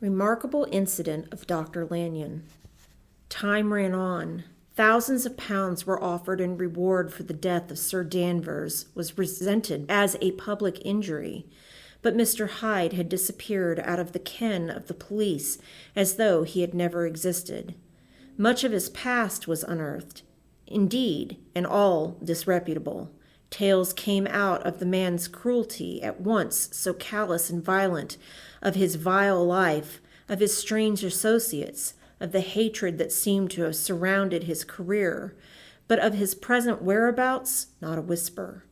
Remarkable incident of Dr. Lanyon. Time ran on. Thousands of pounds were offered in reward for the death of Sir Danvers was resented as a public injury, but Mr. Hyde had disappeared out of the ken of the police as though he had never existed. Much of his past was unearthed, indeed, and all disreputable. Tales came out of the man's cruelty, at once so callous and violent, of his vile life, of his strange associates, of the hatred that seemed to have surrounded his career, but of his present whereabouts, not a whisper.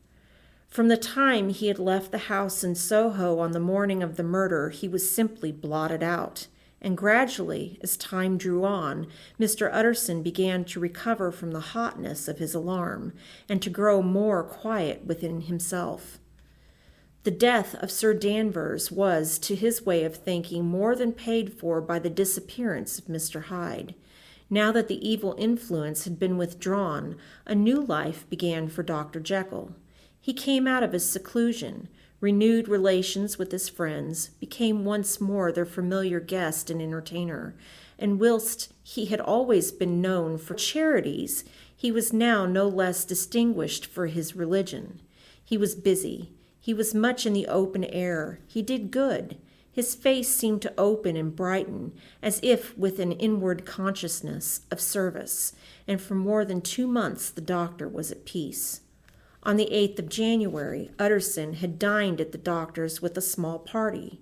From the time he had left the house in Soho on the morning of the murder, he was simply blotted out. And gradually, as time drew on, Mr. Utterson began to recover from the hotness of his alarm, and to grow more quiet within himself. The death of Sir Danvers was, to his way of thinking, more than paid for by the disappearance of Mr. Hyde. Now that the evil influence had been withdrawn, a new life began for Dr. Jekyll. He came out of his seclusion, renewed relations with his friends, became once more their familiar guest and entertainer, and whilst he had always been known for charities, he was now no less distinguished for his religion. He was busy. He was much in the open air. He did good. His face seemed to open and brighten, as if with an inward consciousness of service, and for more than 2 months the doctor was at peace. On the 8th of January, Utterson had dined at the doctor's with a small party.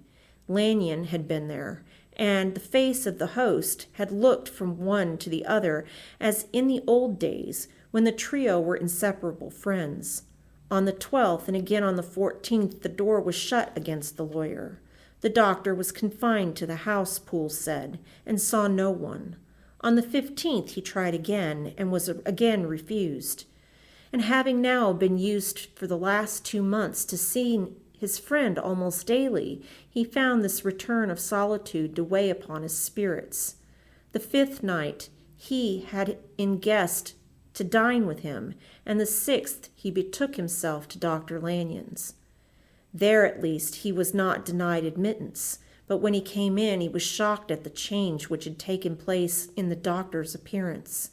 Lanyon had been there, and the face of the host had looked from one to the other as in the old days when the trio were inseparable friends. On the 12th and again on the 14th, the door was shut against the lawyer. The doctor was confined to the house, Poole said, and saw no one. On the 15th he tried again and was again refused. And having now been used for the last 2 months to seeing his friend almost daily, he found this return of solitude to weigh upon his spirits. The 5th night he had in guest to dine with him, and the 6th he betook himself to Dr. Lanyon's. There at least he was not denied admittance, but when he came in he was shocked at the change which had taken place in the doctor's appearance.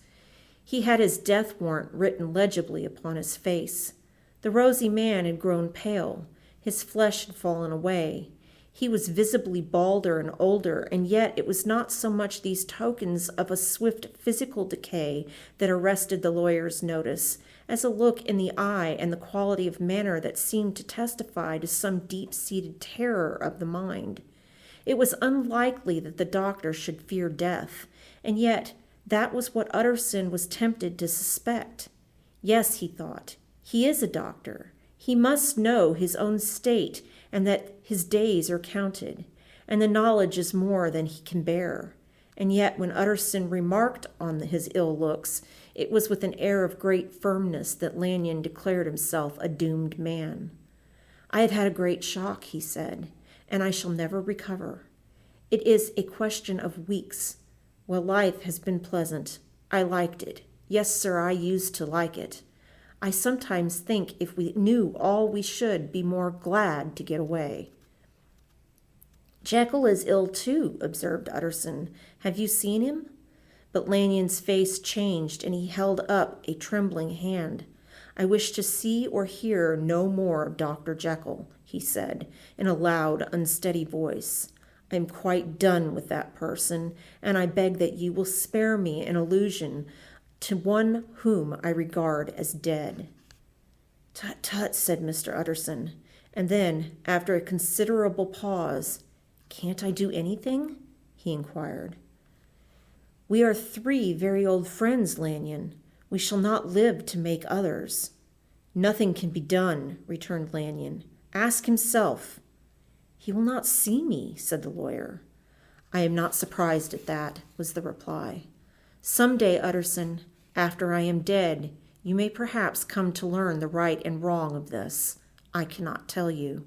He had his death warrant written legibly upon his face. The rosy man had grown pale. His flesh had fallen away. He was visibly balder and older, and yet it was not so much these tokens of a swift physical decay that arrested the lawyer's notice, as a look in the eye and the quality of manner that seemed to testify to some deep-seated terror of the mind. It was unlikely that the doctor should fear death, and yet that was what Utterson was tempted to suspect. Yes, he thought, he is a doctor. He must know his own state and that his days are counted, and the knowledge is more than he can bear. And yet when Utterson remarked on his ill looks, it was with an air of great firmness that Lanyon declared himself a doomed man. "I have had a great shock," he said, "and I shall never recover. It is a question of weeks. Well, life has been pleasant. I liked it. Yes, sir, I used to like it. I sometimes think if we knew all we should be more glad to get away." "Jekyll is ill too," observed Utterson. "Have you seen him?" But Lanyon's face changed, and he held up a trembling hand. "I wish to see or hear no more of Dr. Jekyll," he said, in a loud, unsteady voice. "I am quite done with that person, and I beg that you will spare me an allusion to one whom I regard as dead." "Tut, tut," said Mr. Utterson, and then, after a considerable pause, "Can't I do anything?" he inquired. "We are 3 very old friends, Lanyon. We shall not live to make others." "Nothing can be done," returned Lanyon. "Ask himself." "He will not see me," said the lawyer. "I am not surprised at that," was the reply. "Some day, Utterson, after I am dead, you may perhaps come to learn the right and wrong of this. I cannot tell you.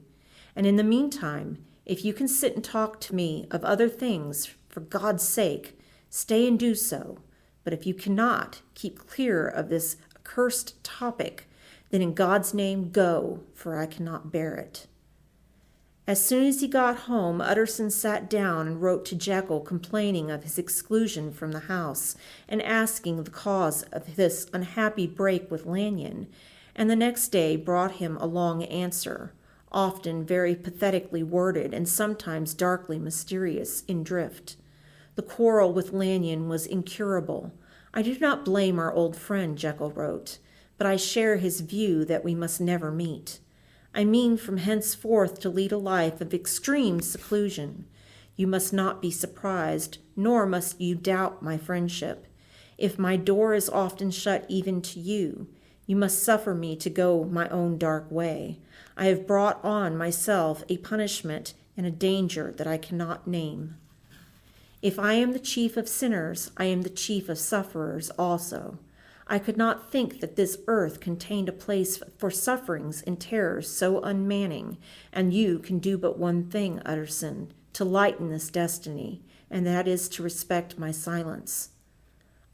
And in the meantime, if you can sit and talk to me of other things, for God's sake, stay and do so. But if you cannot, keep clear of this accursed topic, then in God's name go, for I cannot bear it." As soon as he got home, Utterson sat down and wrote to Jekyll complaining of his exclusion from the house and asking the cause of this unhappy break with Lanyon, and the next day brought him a long answer, often very pathetically worded and sometimes darkly mysterious in drift. The quarrel with Lanyon was incurable. I do not blame our old friend, Jekyll wrote, but I share his view that we must never meet. I mean from henceforth to lead a life of extreme seclusion. You must not be surprised, nor must you doubt my friendship. If my door is often shut even to you, you must suffer me to go my own dark way. I have brought on myself a punishment and a danger that I cannot name. If I am the chief of sinners, I am the chief of sufferers also. I could not think that this earth contained a place for sufferings and terrors so unmanning, and you can do but one thing, Utterson, to lighten this destiny, and that is to respect my silence.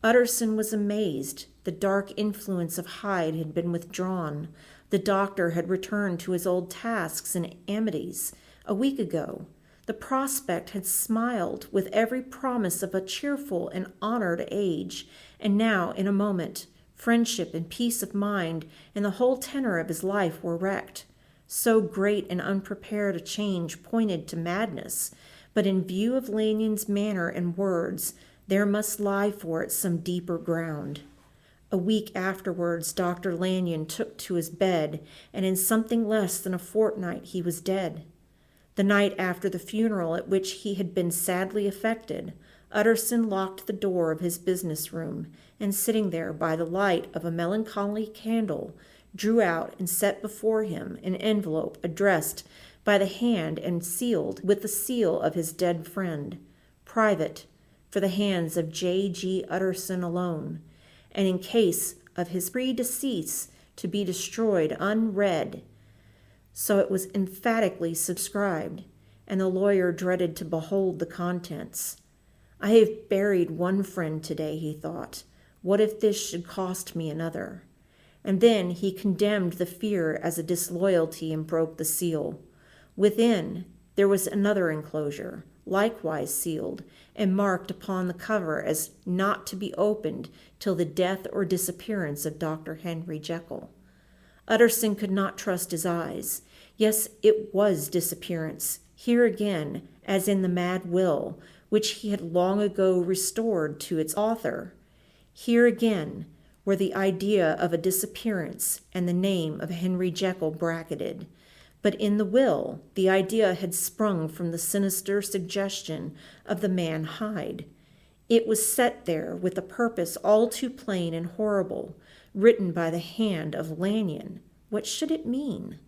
Utterson was amazed. The dark influence of Hyde had been withdrawn. The doctor had returned to his old tasks and amities. A week ago, the prospect had smiled with every promise of a cheerful and honored age, and now, in a moment, friendship and peace of mind and the whole tenor of his life were wrecked. So great and unprepared a change pointed to madness, but in view of Lanyon's manner and words, there must lie for it some deeper ground. A week afterwards, Dr. Lanyon took to his bed, and in something less than a fortnight he was dead. The night after the funeral at which he had been sadly affected, Utterson locked the door of his business room, and sitting there by the light of a melancholy candle, drew out and set before him an envelope addressed by the hand and sealed with the seal of his dead friend, private, for the hands of J.G. Utterson alone, and in case of his predecease to be destroyed unread. So it was emphatically subscribed, and the lawyer dreaded to behold the contents. I have buried one friend today, he thought. What if this should cost me another? And then he condemned the fear as a disloyalty and broke the seal. Within, there was another enclosure, likewise sealed, and marked upon the cover as not to be opened till the death or disappearance of Dr. Henry Jekyll. Utterson could not trust his eyes. Yes, it was disappearance, here again, as in the mad will, which he had long ago restored to its author. Here again were the idea of a disappearance and the name of Henry Jekyll bracketed. But in the will, the idea had sprung from the sinister suggestion of the man Hyde. It was set there with a purpose all too plain and horrible, written by the hand of Lanyon. What should it mean?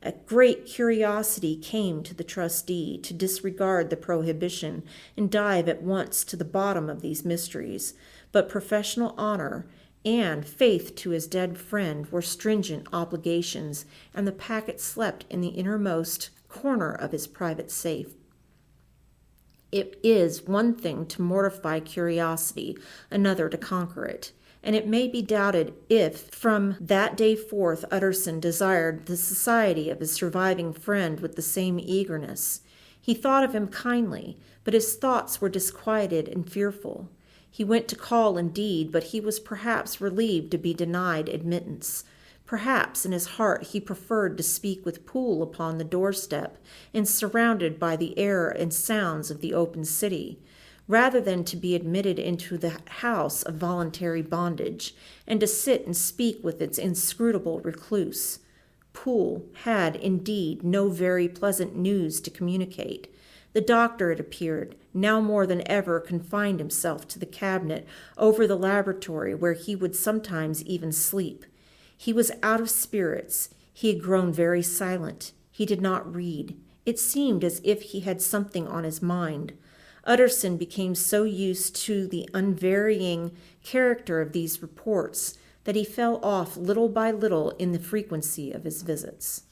A great curiosity came to the trustee to disregard the prohibition and dive at once to the bottom of these mysteries, but professional honor and faith to his dead friend were stringent obligations, and the packet slept in the innermost corner of his private safe. It is one thing to mortify curiosity, another to conquer it, and it may be doubted if, from that day forth, Utterson desired the society of his surviving friend with the same eagerness. He thought of him kindly, but his thoughts were disquieted and fearful. He went to call indeed, but he was perhaps relieved to be denied admittance. Perhaps in his heart he preferred to speak with Poole upon the doorstep and surrounded by the air and sounds of the open city, rather than to be admitted into the house of voluntary bondage and to sit and speak with its inscrutable recluse. Poole had, indeed, no very pleasant news to communicate. The doctor, it appeared, now more than ever confined himself to the cabinet over the laboratory where he would sometimes even sleep. He was out of spirits. He had grown very silent. He did not read. It seemed as if he had something on his mind. Utterson became so used to the unvarying character of these reports that he fell off little by little in the frequency of his visits.